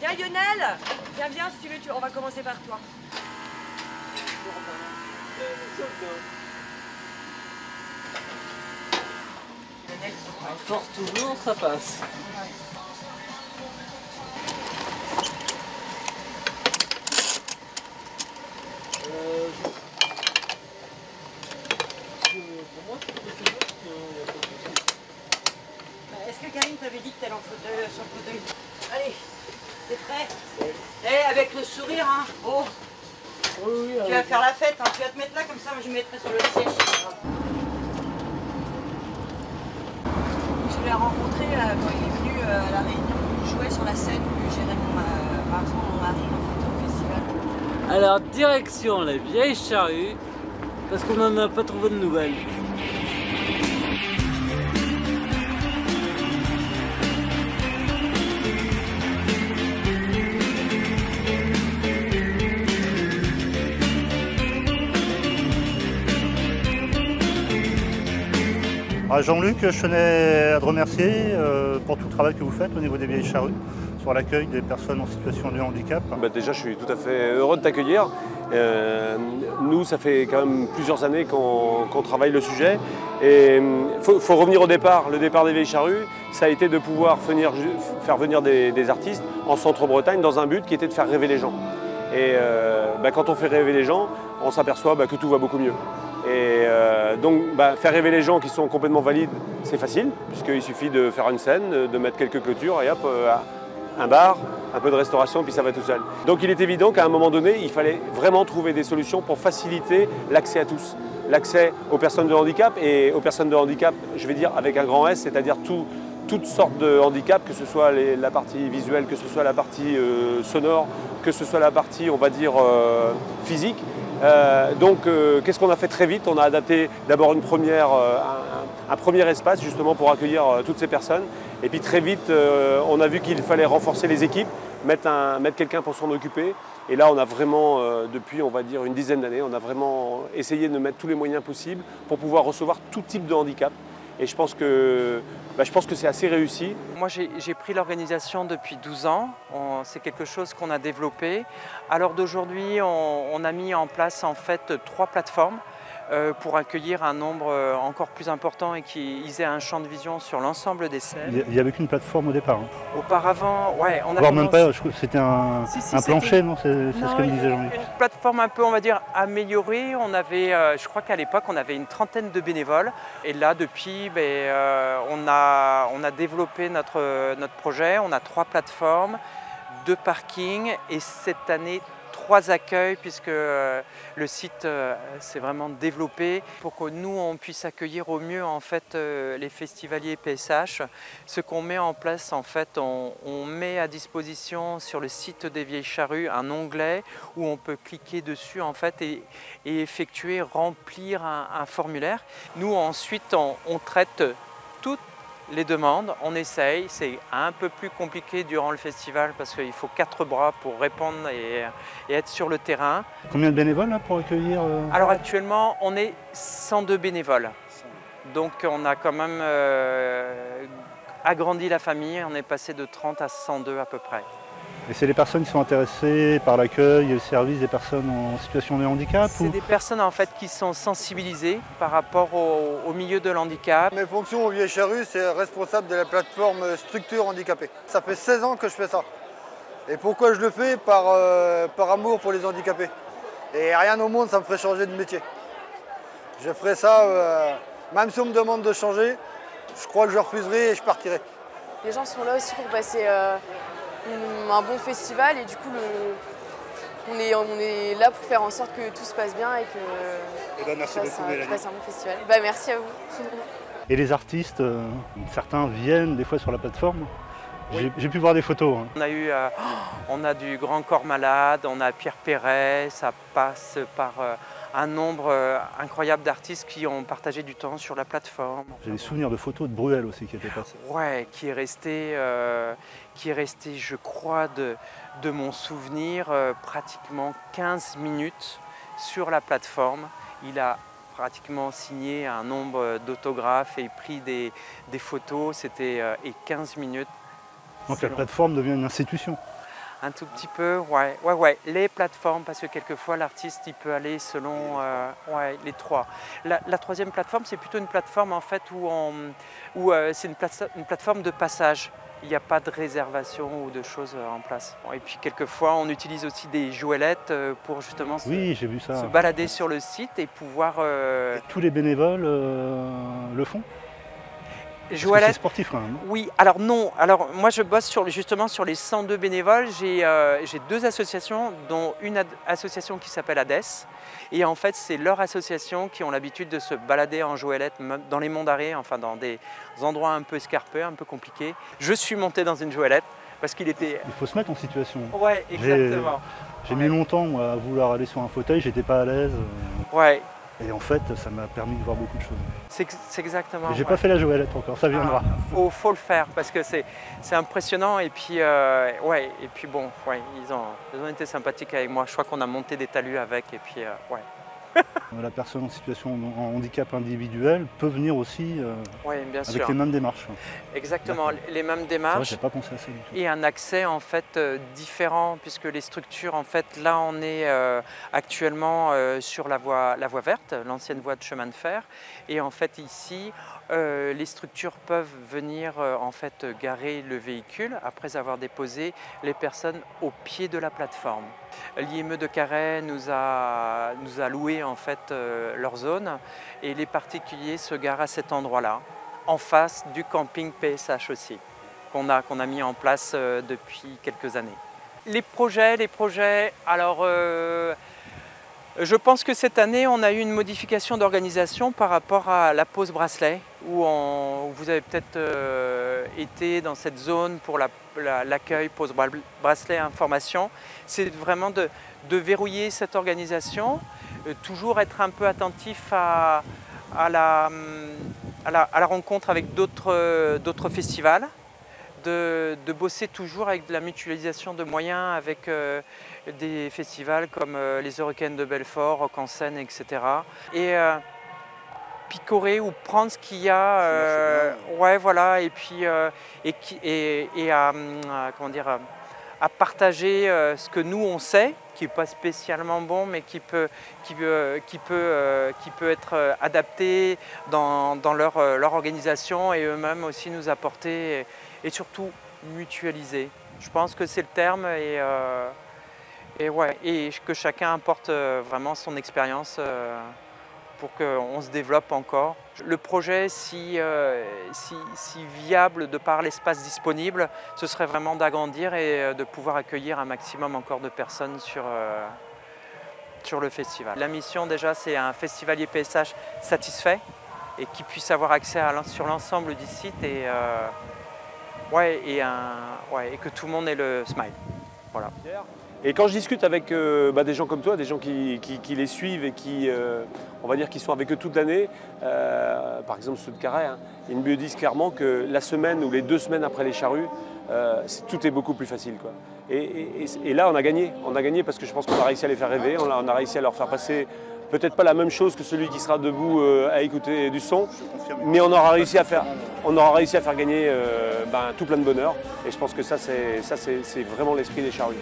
Viens Lionel, viens si tu veux, on va commencer par toi. Force toujours, ça passe. Pour moi, je trouve toujours qu'il y a pas de souci. Est-ce que Karine t'avait dit que t'allais sur le fauteuil? Allez, t'es prêt? Eh, avec le sourire, hein. Oh. Oui, tu vas faire la fête, hein. Tu vas te mettre là, comme ça, moi je me mettrai sur le siège. Je l'ai rencontré quand il est venu à La Réunion. Il jouait sur la scène que gérait mon mari en fait, au festival. Alors, direction la Vieille Charrue, parce qu'on n'en a pas trouvé de nouvelles. Jean-Luc, je tenais à te remercier pour tout le travail que vous faites au niveau des Vieilles Charrues, sur l'accueil des personnes en situation de handicap. Déjà, je suis tout à fait heureux de t'accueillir. Nous, ça fait quand même plusieurs années qu'on travaille le sujet. Et faut revenir au départ. Le départ des Vieilles Charrues, ça a été de pouvoir faire venir des artistes en Centre-Bretagne dans un but qui était de faire rêver les gens. Et quand on fait rêver les gens, on s'aperçoit que tout va beaucoup mieux. Et donc faire rêver les gens qui sont complètement valides, c'est facile, puisqu'il suffit de faire une scène, de mettre quelques clôtures et hop, un bar, un peu de restauration, puis ça va tout seul. Donc il est évident qu'à un moment donné, il fallait vraiment trouver des solutions pour faciliter l'accès à tous. L'accès aux personnes de handicap, et aux personnes de handicap, je vais dire avec un grand S, c'est-à-dire toutes sortes de handicaps, que ce soit la partie visuelle, que ce soit la partie sonore, que ce soit la partie, on va dire, physique. Qu'est-ce qu'on a fait très vite? On a adapté d'abord un premier espace justement pour accueillir toutes ces personnes. Et puis très vite, on a vu qu'il fallait renforcer les équipes, mettre quelqu'un pour s'en occuper. Et là, on a vraiment, depuis on va dire une dizaine d'années, on a vraiment essayé de mettre tous les moyens possibles pour pouvoir recevoir tout type de handicap. Et je pense que c'est assez réussi. Moi, j'ai pris l'organisation depuis 12 ans. C'est quelque chose qu'on a développé. À l'heure d'aujourd'hui, on a mis en place en fait 3 plateformes pour accueillir un nombre encore plus important et qu'ils aient un champ de vision sur l'ensemble des scènes. Il n'y avait qu'une plateforme au départ. Auparavant, ouais, on a voire même pas, je crois que c'était un plancher, non? C'est ce que me disait Jean-Luc. Une plateforme un peu, on va dire, améliorée. On avait, je crois qu'à l'époque, on avait une trentaine de bénévoles. Et là, depuis, on a développé notre projet. On a 3 plateformes, 2 parkings et cette année, 3 accueils, puisque le site s'est vraiment développé pour que nous on puisse accueillir au mieux en fait les festivaliers PSH. Ce qu'on met en place en fait, on met à disposition sur le site des Vieilles Charrues un onglet où on peut cliquer dessus en fait et effectuer, remplir un formulaire. Nous ensuite on traite toutes les demandes, on essaye, c'est un peu plus compliqué durant le festival parce qu'il faut 4 bras pour répondre et être sur le terrain. Combien de bénévoles là, pour accueillir Alors actuellement, on est 102 bénévoles. Donc on a quand même agrandi la famille, on est passé de 30 à 102 à peu près. Et c'est les personnes qui sont intéressées par l'accueil et le service des personnes en situation de handicap? C'est des personnes en fait qui sont sensibilisées par rapport au milieu de l'handicap. Mes fonctions aux Vieilles Charrues, c'est responsable de la plateforme Structure Handicapée. Ça fait 16 ans que je fais ça. Et pourquoi je le fais? Par amour pour les handicapés. Et rien au monde, ça me ferait changer de métier. Je ferais ça, même si on me demande de changer, je crois que je refuserai et je partirai. Les gens sont là aussi pour passer un bon festival et du coup on est là pour faire en sorte que tout se passe bien et que merci beaucoup, Mélanie. passe un bon festival. Merci à vous. Et les artistes, certains viennent des fois sur la plateforme. Oui. J'ai pu voir des photos. On a du Grand Corps Malade, on a Pierre Perret, ça passe par un nombre incroyable d'artistes qui ont partagé du temps sur la plateforme. J'ai des souvenirs de photos de Bruel aussi qui étaient passées. Ouais, qui est resté, je crois, de mon souvenir, pratiquement 15 minutes sur la plateforme. Il a pratiquement signé un nombre d'autographes et pris des photos, c'était 15 minutes. Donc la plateforme devient une institution. Un tout petit peu, ouais. Les plateformes, parce que quelquefois l'artiste il peut aller selon les 3. La troisième plateforme, c'est plutôt une plateforme en fait où c'est une plateforme de passage. Il n'y a pas de réservation ou de choses en place. Et puis quelquefois, on utilise aussi des jouelettes pour justement j'ai vu ça. se balader sur le site et pouvoir... Et tous les bénévoles le font? Joualettes, c'est sportif quand même. Oui, alors non. Alors moi je bosse justement sur les 102 bénévoles. J'ai 2 associations, dont une association qui s'appelle ADES. Et en fait, c'est leur association qui ont l'habitude de se balader en jouelette dans les monts d'arrêt, enfin dans des endroits un peu escarpés, un peu compliqués. Je suis monté dans une jouelette parce qu'il était... Il faut se mettre en situation. Ouais, exactement. J'ai mis longtemps moi, à vouloir aller sur un fauteuil, j'étais pas à l'aise. Ouais. Et en fait, ça m'a permis de voir beaucoup de choses. C'est exactement. J'ai pas fait la jouelette encore, ça viendra. Faut le faire parce que c'est impressionnant et puis bon, ils ont été sympathiques avec moi. Je crois qu'on a monté des talus avec et puis La personne en situation de handicap individuel peut venir aussi bien avec sûr. les mêmes démarches. Exactement, les mêmes démarches. J'ai pas pensé à ça du tout. Et un accès en fait différent puisque les structures, en fait, là on est actuellement sur la voie verte, l'ancienne voie de chemin de fer. Et en fait ici, les structures peuvent venir en fait garer le véhicule après avoir déposé les personnes au pied de la plateforme. L'IME de Carhaix nous a loué en fait leur zone et les particuliers se garent à cet endroit-là, en face du camping PSH aussi, qu'on a mis en place depuis quelques années. Les projets, alors je pense que cette année on a eu une modification d'organisation par rapport à la pause bracelet, où vous avez peut-être été dans cette zone pour l'accueil pause bracelet information. C'est vraiment de verrouiller cette organisation, toujours être un peu attentif à la rencontre avec d'autres festivals, de bosser toujours avec de la mutualisation de moyens avec des festivals comme les Eurocaines de Belfort, Rock en Seine, etc. Et picorer ou prendre ce qu'il y a, et puis à partager ce que nous on sait, qui n'est pas spécialement bon, mais qui peut être adapté dans leur organisation et eux-mêmes aussi nous apporter et surtout mutualiser. Je pense que c'est le terme et que chacun apporte vraiment son expérience pour qu'on se développe encore. Le projet, si viable de par l'espace disponible, ce serait vraiment d'agrandir et de pouvoir accueillir un maximum encore de personnes sur le festival. La mission déjà, c'est un festivalier PSH satisfait et qui puisse avoir accès sur l'ensemble du site et que tout le monde ait le smile. Voilà. Et quand je discute avec des gens comme toi, des gens qui les suivent et qui sont avec eux toute l'année, par exemple ceux de Carhaix, ils me disent clairement que la semaine ou les 2 semaines après les charrues, tout est beaucoup plus facile, quoi. Et là, on a gagné parce que je pense qu'on a réussi à les faire rêver, on a réussi à leur faire passer peut-être pas la même chose que celui qui sera debout à écouter du son, mais on aura réussi à faire gagner tout plein de bonheur. Et je pense que ça c'est vraiment l'esprit des charrues.